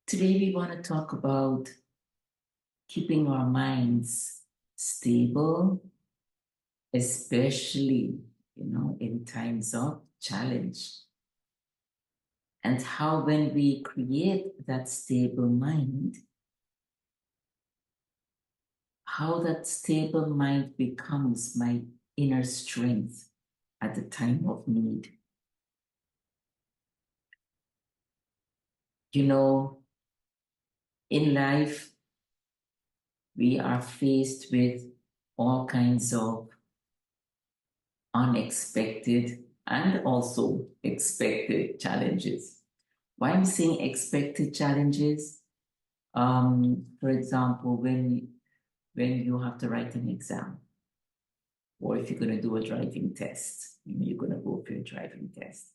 Today we want to talk about keeping our minds stable, especially, in times of challenge. And how when we create that stable mind, how that stable mind becomes my inner strength at the time of need. You know, in life, we are faced with all kinds of unexpected and also expected challenges. Why I'm saying expected challenges, for example, when you have to write an exam, or if you're going to do a driving test, you're going to go for a driving test,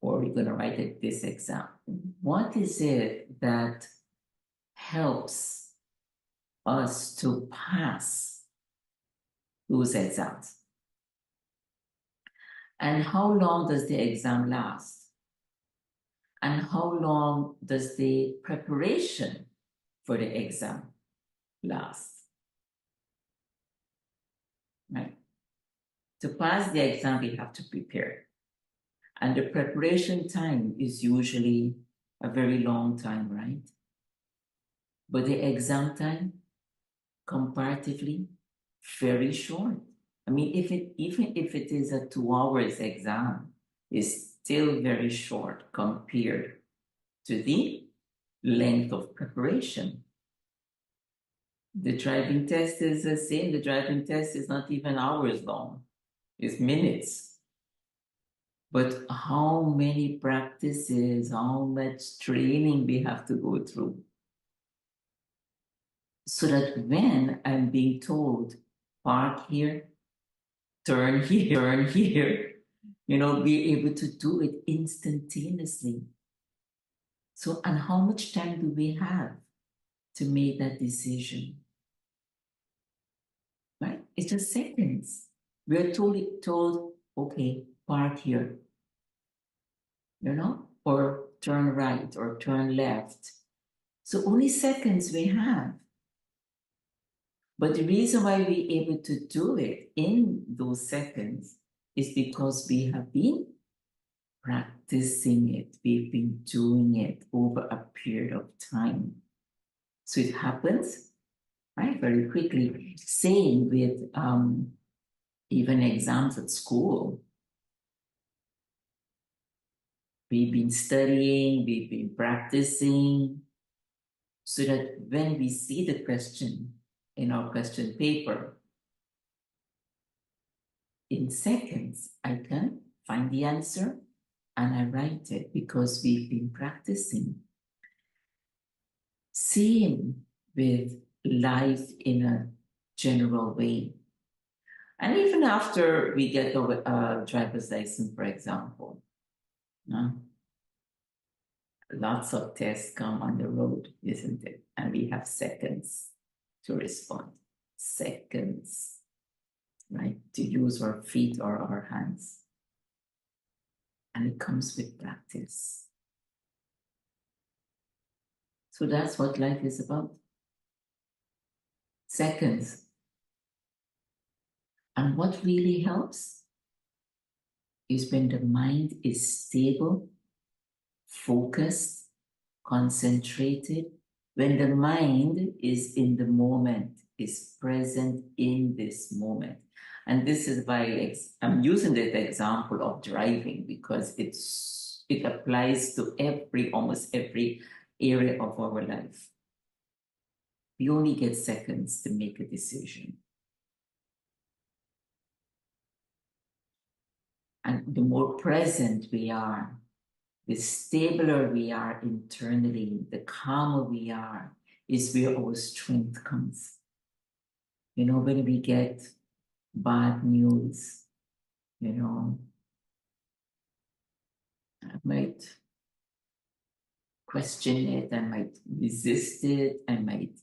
or you're going to write this exam. What is it that helps us to pass those exams? And how long does the exam last? And how long does the preparation for the exam last? Right? To pass the exam, we have to prepare. And the preparation time is usually a very long time, right? But the exam time, comparatively, very short. I mean, even if it is a 2 hours exam, it's still very short compared to the length of preparation. The driving test is the same. The driving test is not even hours long, it's minutes. But how many practices, how much training we have to go through so that when I'm being told, park here, turn here, be able to do it instantaneously. So, and how much time do we have to make that decision? Right? It's just seconds. We're told, okay, park here, or turn right or turn left. So only seconds we have. But the reason why we're able to do it in those seconds is because we have been practicing it. We've been doing it over a period of time. So it happens, right, very quickly. Same with even exams at school. We've been studying, we've been practicing, so that when we see the question in our question paper, in seconds, I can find the answer and I write it because we've been practicing. Same with life in a general way. And even after we get a driver's license, for example, lots of tests come on the road, isn't it? And we have seconds to respond. Seconds, right? To use our feet or our hands. And it comes with practice. So that's what life is about. Seconds. And what really helps is when the mind is stable, focused, concentrated, when the mind is in the moment, is present in this moment. And this is why I'm using the example of driving because it applies to almost every area of our life. We only get seconds to make a decision. And the more present we are, the stabler we are internally, the calmer we are, is where our strength comes. When we get bad news, I might question it, I might resist it, I might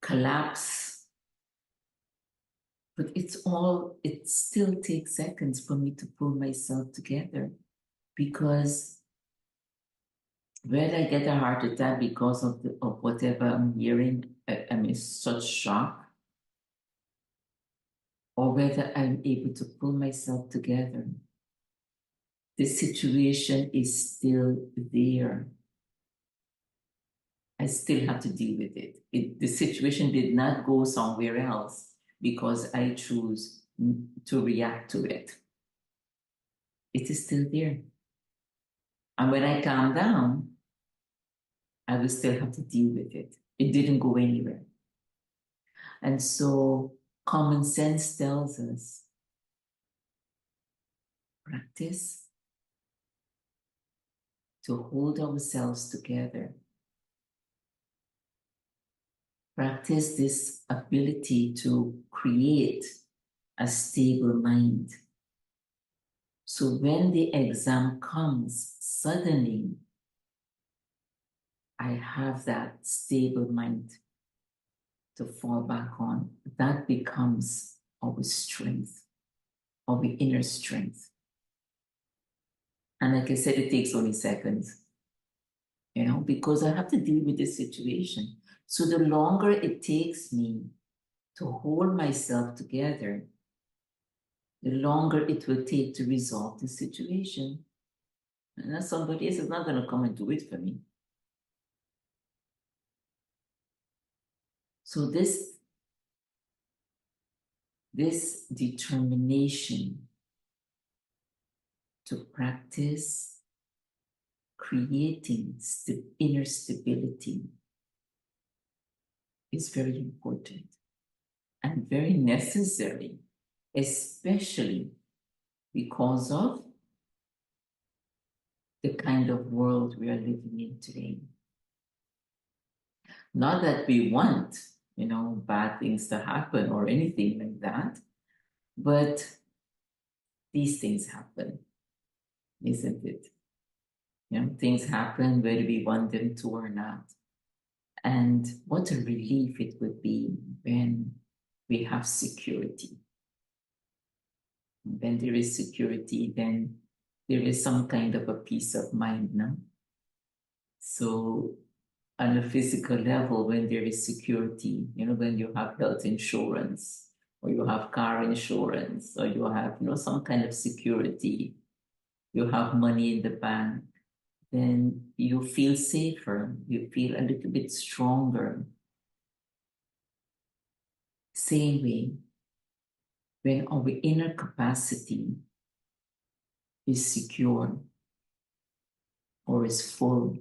collapse. But it still takes seconds for me to pull myself together because Whether I get a heart attack because of whatever I'm hearing, I'm in such shock, or whether I'm able to pull myself together, the situation is still there. I still have to deal with it. The situation did not go somewhere else because I choose to react to it. It is still there. And when I calm down, I will still have to deal with it. It didn't go anywhere. And so common sense tells us practice to hold ourselves together. Practice this ability to create a stable mind. So when the exam comes, suddenly I have that stable mind to fall back on. That becomes our strength, our inner strength. And like I said, it takes only seconds, because I have to deal with this situation. So the longer it takes me to hold myself together, the longer it will take to resolve the situation. And that somebody else is not going to come and do it for me. So this determination to practice creating inner stability is very important and very necessary, especially because of the kind of world we are living in today. Not that we want, bad things to happen or anything like that, but these things happen, isn't it? Things happen whether we want them to or not. And what a relief it would be when we have security. When there is security, then there is some kind of a peace of mind, no? So on a physical level, when there is security, when you have health insurance, or you have car insurance, or you have, some kind of security, you have money in the bank, then you feel safer, you feel a little bit stronger. Same way, when our inner capacity is secure or is full,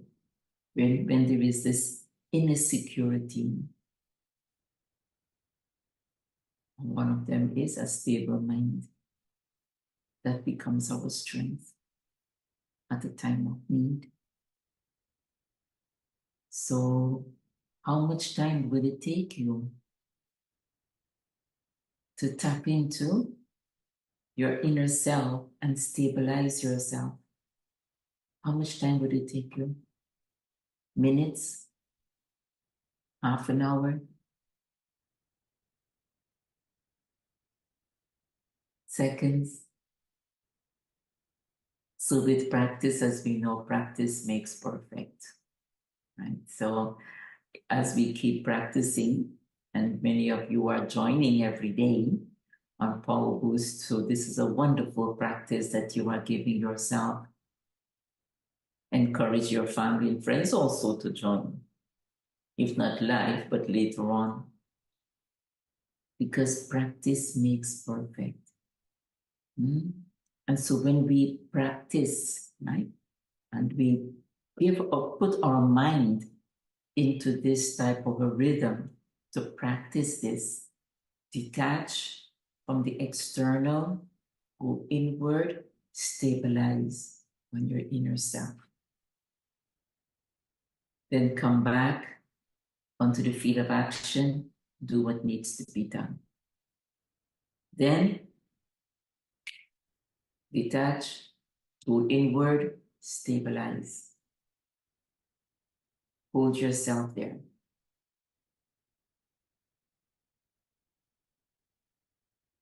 when there is this inner security, one of them is a stable mind that becomes our strength at the time of need. So how much time will it take you to tap into your inner self and stabilize yourself? How much time would it take you? Minutes? Half an hour? Seconds? So with practice, as we know, practice makes perfect, right? So as we keep practicing, and many of you are joining every day on Powerboost, so this is a wonderful practice that you are giving yourself. Encourage your family and friends also to join, if not live, but later on, because practice makes perfect. And so when we practice, right, and we give or put our mind into this type of a rhythm to practice this, detach from the external, go inward, stabilize on your inner self. Then come back onto the field of action, do what needs to be done. Then detach, go inward, stabilize. Hold yourself there.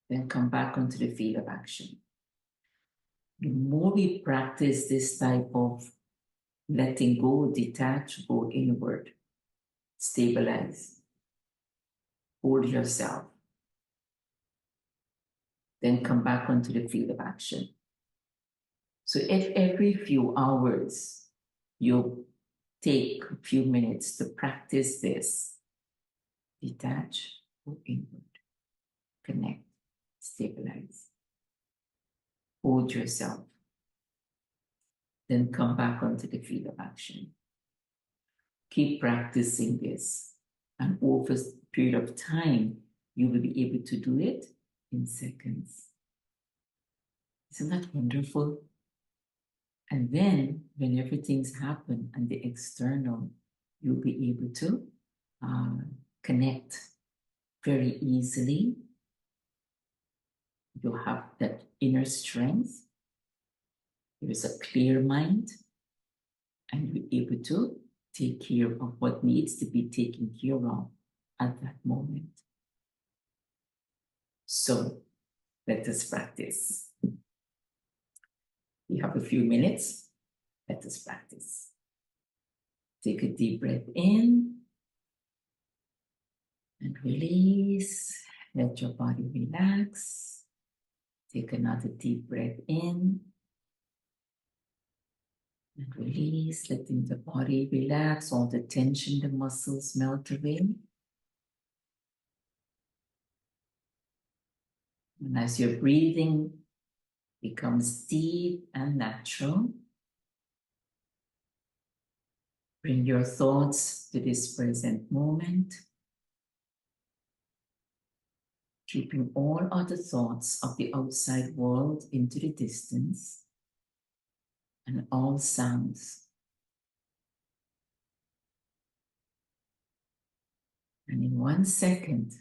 Then come back onto the field of action. The more we practice this type of letting go, detach, go inward, stabilize, hold yourself, then come back onto the field of action. So if every few hours you take a few minutes to practice this, detach, go inward, connect, stabilize, hold yourself, then come back onto the field of action. Keep practicing this, and over a period of time, you will be able to do it in seconds. Isn't that wonderful? And then, when everything's happened and the external, you'll be able to connect very easily. You'll have that inner strength. There is a clear mind, and you're able to take care of what needs to be taken care of at that moment. So let us practice. We have a few minutes. Let us practice. Take a deep breath in and release. Let your body relax. Take another deep breath in and release, letting the body relax, all the tension, the muscles melt away. And as your breathing becomes deep and natural, bring your thoughts to this present moment, keeping all other thoughts of the outside world into the distance and all sounds. And in 1 second,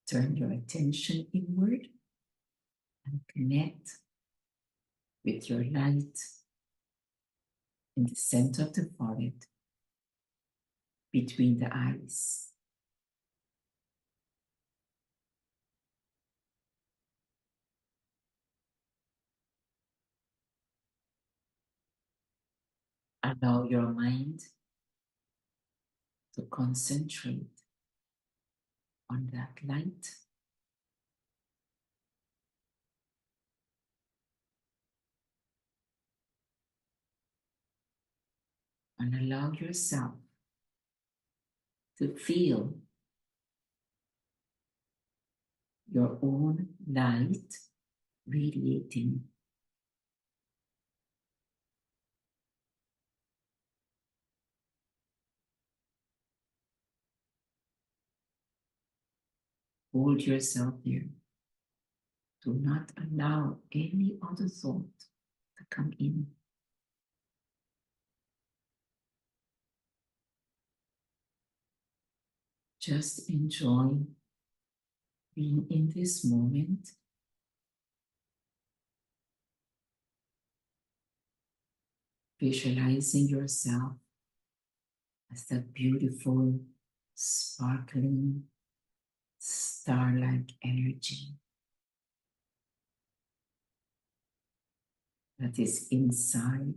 turn your attention inward and connect with your light in the center of the forehead, between the eyes. Allow your mind to concentrate on that light. And allow yourself to feel your own light radiating. Hold yourself there. Do not allow any other thought to come in. Just enjoy being in this moment. Visualizing yourself as that beautiful, sparkling, star-like energy that is inside,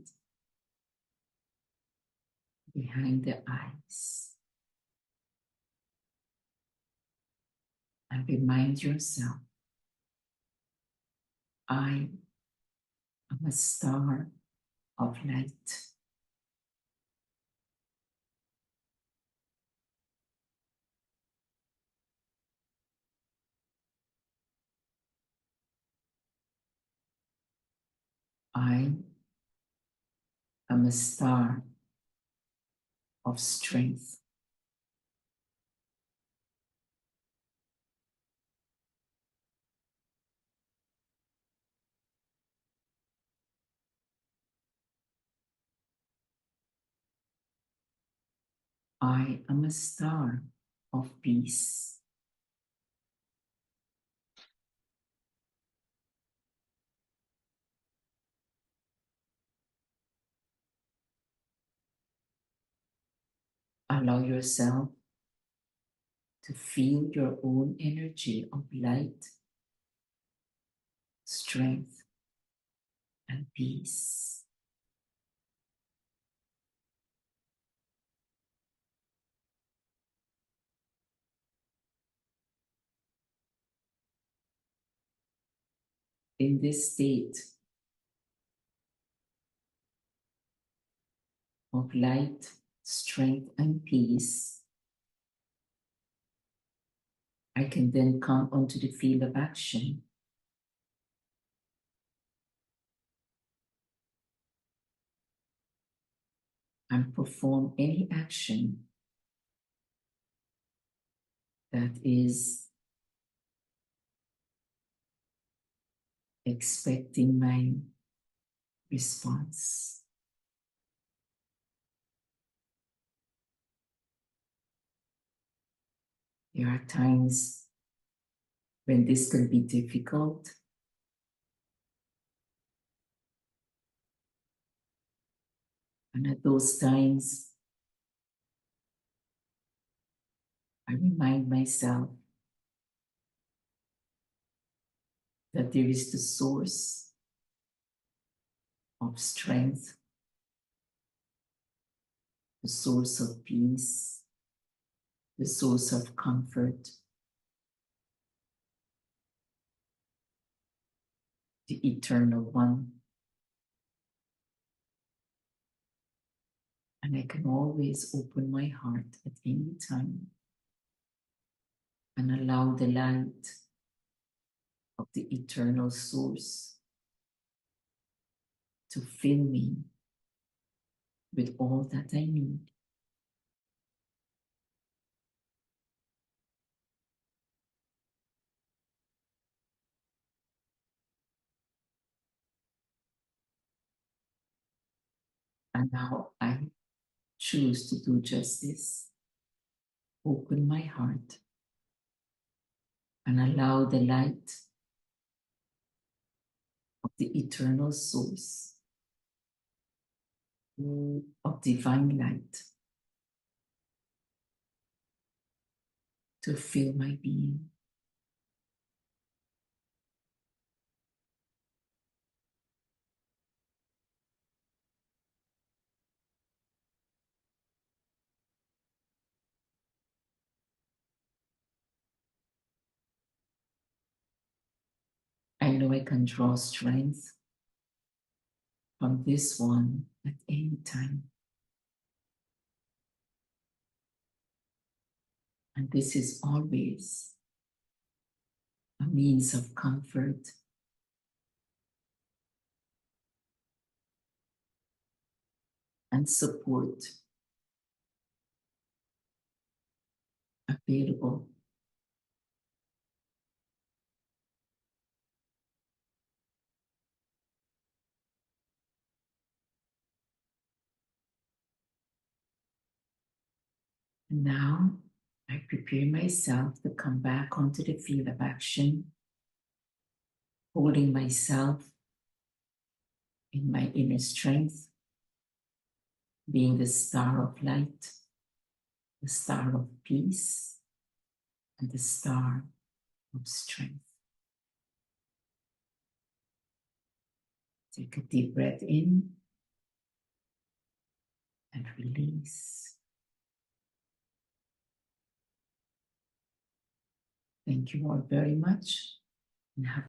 behind the eyes. And remind yourself, I am a star of light. I am a star of strength. I am a star of peace. Allow yourself to feel your own energy of light, strength, and peace. in this state of light, strength, and peace, I can then come onto the field of action and perform any action that is expecting my response. There are times when this can be difficult, and at those times, I remind myself that there is the source of strength, the source of peace, the source of comfort, the eternal one. And I can always open my heart at any time and allow the light of the eternal source to fill me with all that I need. And now I choose to do just this. Open my heart and allow the light of the eternal source of divine light to fill my being. I know I can draw strength from this one at any time. And this is always a means of comfort and support available. And now I prepare myself to come back onto the field of action, holding myself in my inner strength, being the star of light, the star of peace, and the star of strength. Take a deep breath in and release. Thank you all very much and have